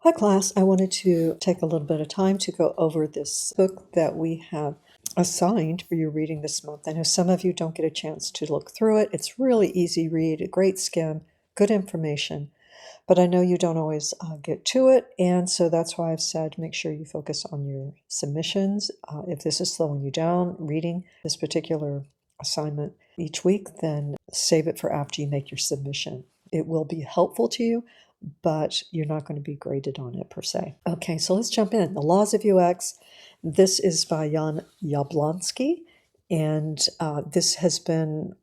Hi class, I wanted to take a little bit of time to go over this book that we have assigned for your reading this month. I know some of you don't get a chance to look through it. It's really easy read, a great skim, good information, but I know you don't always get to it, and so that's why I've said make sure you focus on your submissions. If this is slowing you down reading this particular assignment each week, then save it for after you make your submission. It will be helpful to you, but you're not going to be graded on it per se. Okay, so let's jump in. The Laws of UX. This is by Jan Jablonski, and this has been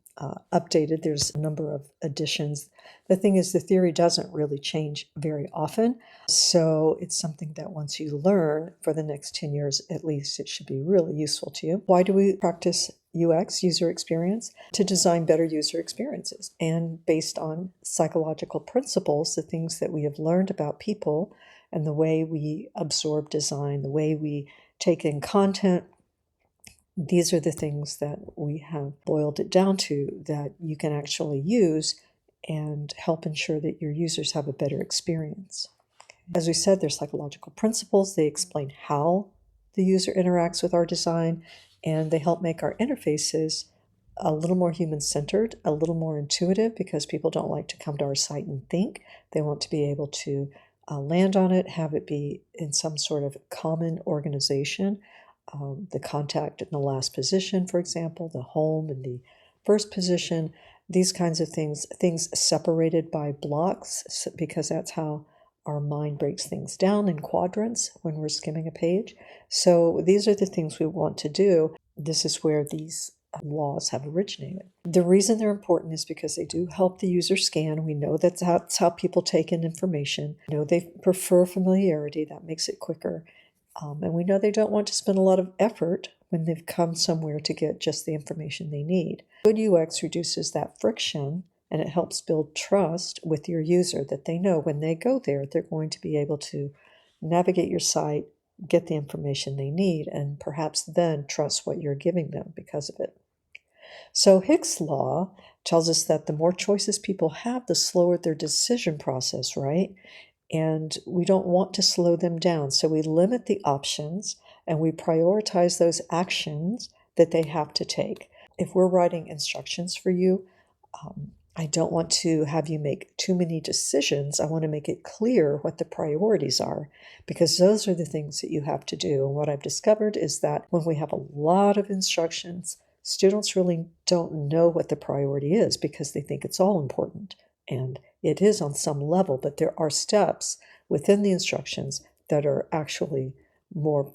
updated. There's a number of additions. The thing is, the theory doesn't really change very often, so it's something that once you learn for the next 10 years at least, it should be really useful to you. Why do we practice UX, user experience? To design better user experiences, and based on psychological principles, the things that we have learned about people and the way we absorb design, the way we take in content. These are the things that we have boiled it down to that you can actually use and help ensure that your users have a better experience. As we said, there's psychological principles. They explain how the user interacts with our design, and they help make our interfaces a little more human-centered, a little more intuitive, because people don't like to come to our site and think. They want to be able to land on it, have it be in some sort of common organization. The contact in the last position, for example, the home in the first position, these kinds of things separated by blocks, because that's how our mind breaks things down in quadrants when we're skimming a page. So these are the things we want to do. This is where these laws have originated. The reason they're important is because they do help the user scan. We know that's how people take in information. We know they prefer familiarity. That makes it quicker. And we know they don't want to spend a lot of effort when they've come somewhere to get just the information they need. Good UX reduces that friction, and it helps build trust with your user, that they know when they go there, they're going to be able to navigate your site, get the information they need, and perhaps then trust what you're giving them because of it. So Hicks' law tells us that the more choices people have, the slower their decision process, right? And we don't want to slow them down. So we limit the options and we prioritize those actions that they have to take. If we're writing instructions for you, I don't want to have you make too many decisions. I want to make it clear what the priorities are, because those are the things that you have to do. And what I've discovered is that when we have a lot of instructions, students really don't know what the priority is because they think it's all important. And it is on some level, but there are steps within the instructions that are actually more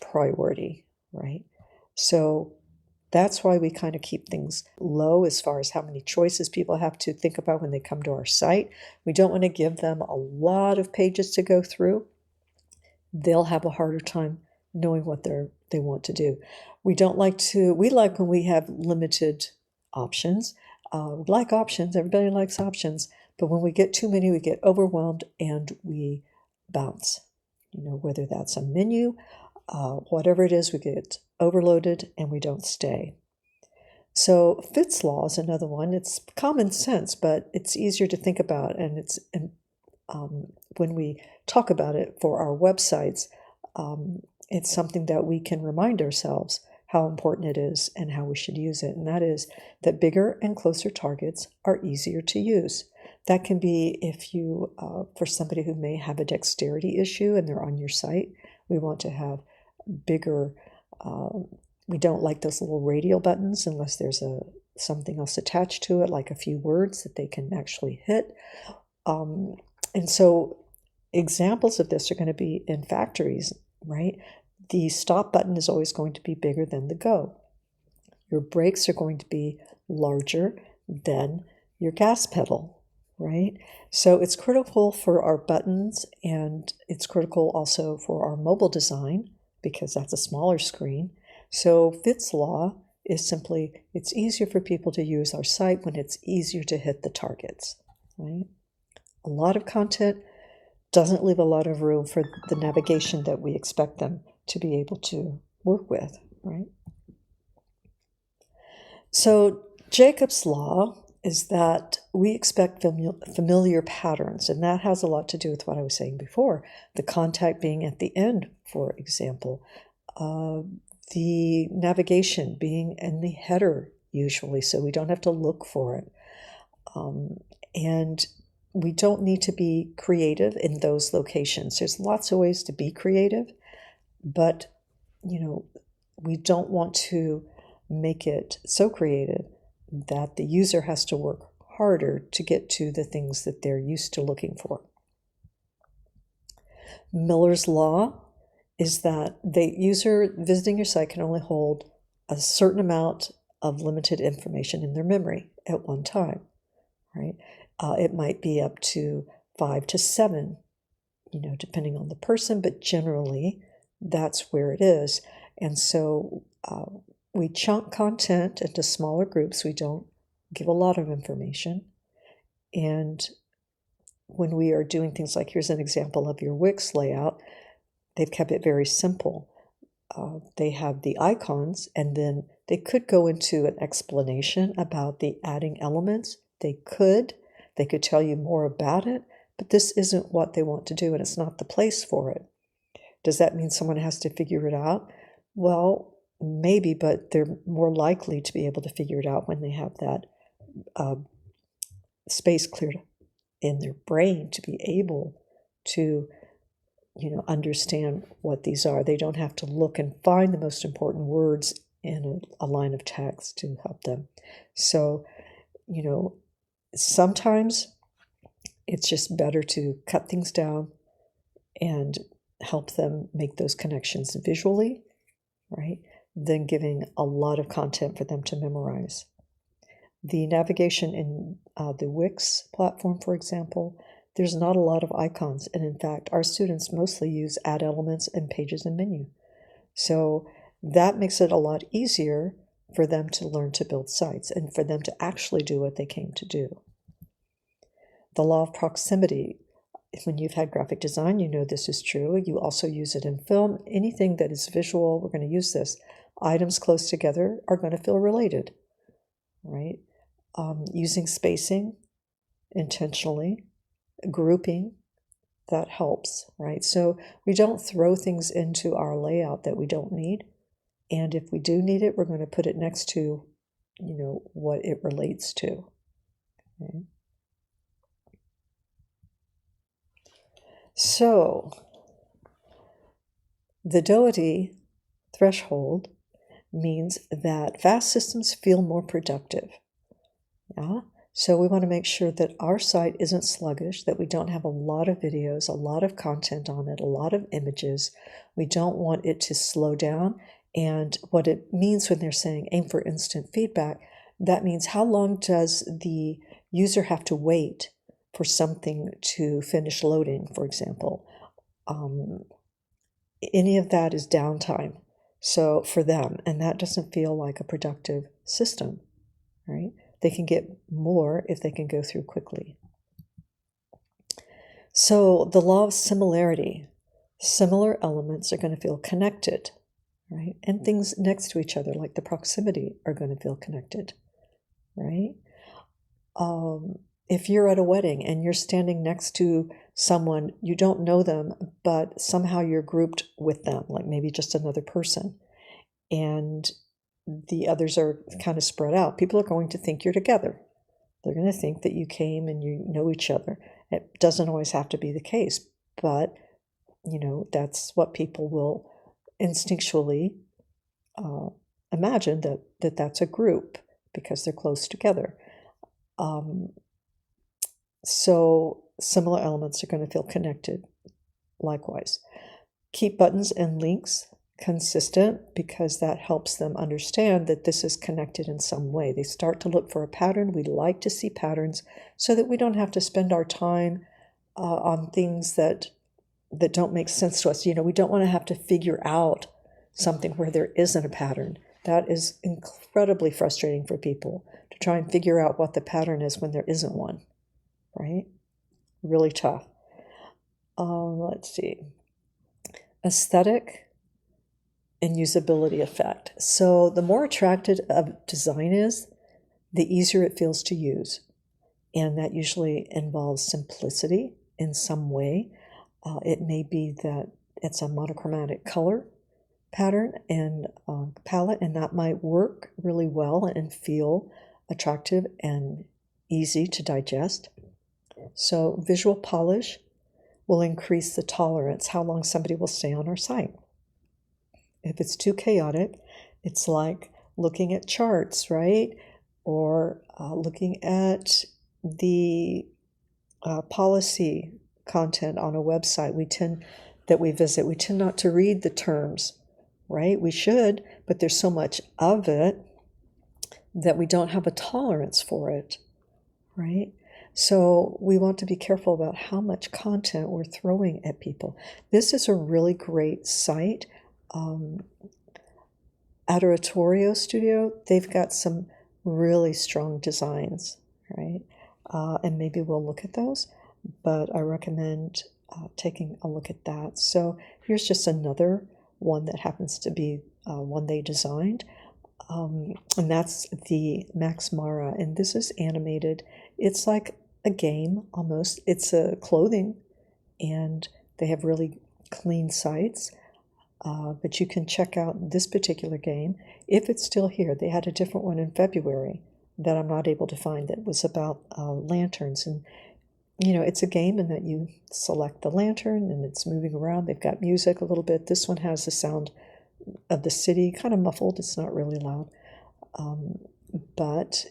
priority, right? So that's why we kind of keep things low as far as how many choices people have to think about when they come to our site. We don't want to give them a lot of pages to go through. They'll have a harder time knowing what they want to do. We like when we have limited options. We like options, everybody likes options, but when we get too many, we get overwhelmed and we bounce. Whether that's a menu, whatever it is, we get overloaded and we don't stay. So Fitts' law is another one. It's common sense, but it's easier to think about, and it's when we talk about it for our websites, it's something that we can remind ourselves how important it is and how we should use it. And that is that bigger and closer targets are easier to use. That can be if you, for somebody who may have a dexterity issue and they're on your site, we want to have bigger, we don't like those little radial buttons unless there's something else attached to it, like a few words that they can actually hit. And so examples of this are going to be in factories, right? The stop button is always going to be bigger than the go. Your brakes are going to be larger than your gas pedal, right? So it's critical for our buttons, and it's critical also for our mobile design because that's a smaller screen. So Fitts' law is simply, it's easier for people to use our site when it's easier to hit the targets, right? A lot of content doesn't leave a lot of room for the navigation that we expect them to be able to work with, right? So Jacob's law is that we expect familiar patterns, and that has a lot to do with what I was saying before. The contact being at the end, for example, the navigation being in the header usually, so we don't have to look for it. And we don't need to be creative in those locations. There's lots of ways to be creative, but we don't want to make it so creative that the user has to work harder to get to the things that they're used to looking for. Miller's Law is that the user visiting your site can only hold a certain amount of limited information in their memory at one time, right? It might be up to 5 to 7, depending on the person, but generally that's where it is. And so we chunk content into smaller groups. We don't give a lot of information. And when we are doing things like, here's an example of your Wix layout, they've kept it very simple. They have the icons, and then they could go into an explanation about the adding elements. They could tell you more about it, but this isn't what they want to do, and it's not the place for it. Does that mean someone has to figure it out? Well, maybe, but they're more likely to be able to figure it out when they have that space cleared in their brain to be able to understand what these are. They don't have to look and find the most important words in a line of text to help them. So, sometimes it's just better to cut things down and help them make those connections visually, right, than giving a lot of content for them to memorize. The navigation in the Wix platform, for example, there's not a lot of icons. And in fact, our students mostly use add elements and pages and menu. So that makes it a lot easier for them to learn to build sites and for them to actually do what they came to do. The law of proximity. When you've had graphic design, this is true. You also use it in film. Anything that is visual, we're going to use this. Items close together are going to feel related, right? Using spacing intentionally, grouping, that helps, right? So we don't throw things into our layout that we don't need. And if we do need it, we're going to put it next to, what it relates to. Okay? So the Doherty threshold means that fast systems feel more productive. Yeah? So we want to make sure that our site isn't sluggish, that we don't have a lot of videos, a lot of content on it, a lot of images. We don't want it to slow down. And what it means when they're saying aim for instant feedback, that means how long does the user have to wait for something to finish loading, for example. Any of that is downtime. So for them, and that doesn't feel like a productive system, right? They can get more if they can go through quickly. So the law of similarity. Similar elements are going to feel connected, right? And things next to each other, like the proximity, are going to feel connected, right? If you're at a wedding and you're standing next to someone, you don't know them, but somehow you're grouped with them, like maybe just another person, and the others are kind of spread out, people are going to think you're together. They're going to think that you came and you know each other. It doesn't always have to be the case, but, that's what people will instinctually imagine, that that's a group because they're close together. So similar elements are going to feel connected likewise. Keep buttons and links consistent because that helps them understand that this is connected in some way. They start to look for a pattern. We like to see patterns so that we don't have to spend our time on things that don't make sense to us. We don't want to have to figure out something where there isn't a pattern. That is incredibly frustrating for people, to try and figure out what the pattern is when there isn't one, right? Really tough. Let's see. Aesthetic and usability effect. So the more attractive a design is, the easier it feels to use. And that usually involves simplicity in some way. It may be that it's a monochromatic color pattern and palette, and that might work really well and feel attractive and easy to digest. So visual polish will increase the tolerance, how long somebody will stay on our site. If it's too chaotic, it's like looking at charts, right? Or looking at the policy content on a website we tend not to read the terms, right? We should, but there's so much of it that we don't have a tolerance for it, right? So we want to be careful about how much content we're throwing at people. This is a really great site. Adoratorio Studio, they've got some really strong designs, right? And maybe we'll look at those, but I recommend taking a look at that. So here's just another one that happens to be one they designed, and that's the Max Mara, and this is animated. It's like a game almost. It's a clothing, and they have really clean sites. But you can check out this particular game if it's still here. They had a different one in February that I'm not able to find that was about lanterns. And, you know, it's a game in that you select the lantern and it's moving around. They've got music a little bit. This one has the sound of the city, kind of muffled. It's not really loud. But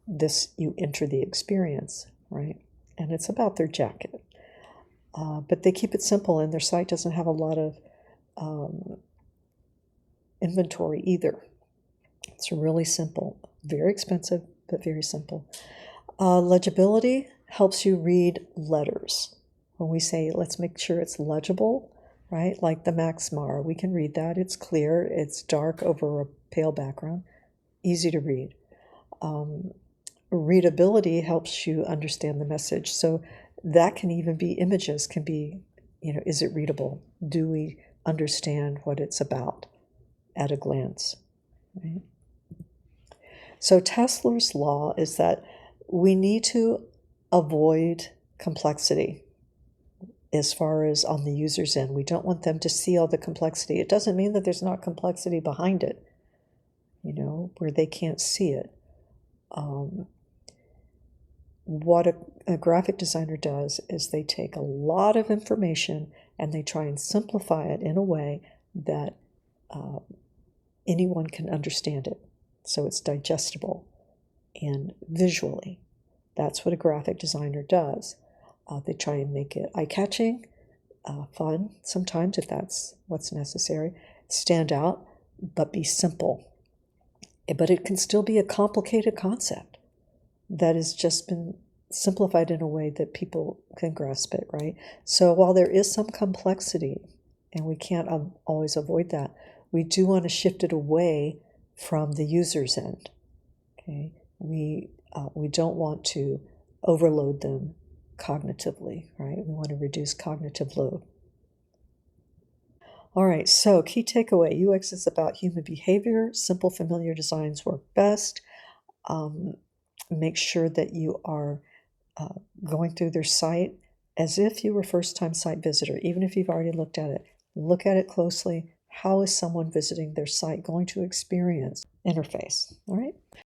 this, you enter the experience, right? And it's about their jacket. But they keep it simple, and their site doesn't have a lot of inventory either. It's really simple, very expensive, but very simple. Legibility helps you read letters. When we say, let's make sure it's legible, right? Like the Max Mara, we can read that. It's clear, it's dark over a pale background, easy to read. Readability helps you understand the message. So that can even be images, can be, you know, is it readable? Do we understand what it's about at a glance, right? So Tesler's law is that we need to avoid complexity as far as on the user's end. We don't want them to see all the complexity. It doesn't mean that there's not complexity behind it, you know, where they can't see it. What a graphic designer does is they take a lot of information and they try and simplify it in a way that anyone can understand it. So it's digestible and visually. That's what a graphic designer does. They try and make it eye-catching, fun sometimes if that's what's necessary, stand out, but be simple. But it can still be a complicated concept that has just been simplified in a way that people can grasp it, right? So while there is some complexity, and we can't always avoid that, we do want to shift it away from the user's end, okay? We don't want to overload them cognitively, right? We want to reduce cognitive load. All right, so key takeaway, UX is about human behavior. Simple, familiar designs work best. Make sure that you are going through their site as if you were a first-time site visitor, even if you've already looked at it. Look at it closely. How is someone visiting their site going to experience interface? All right.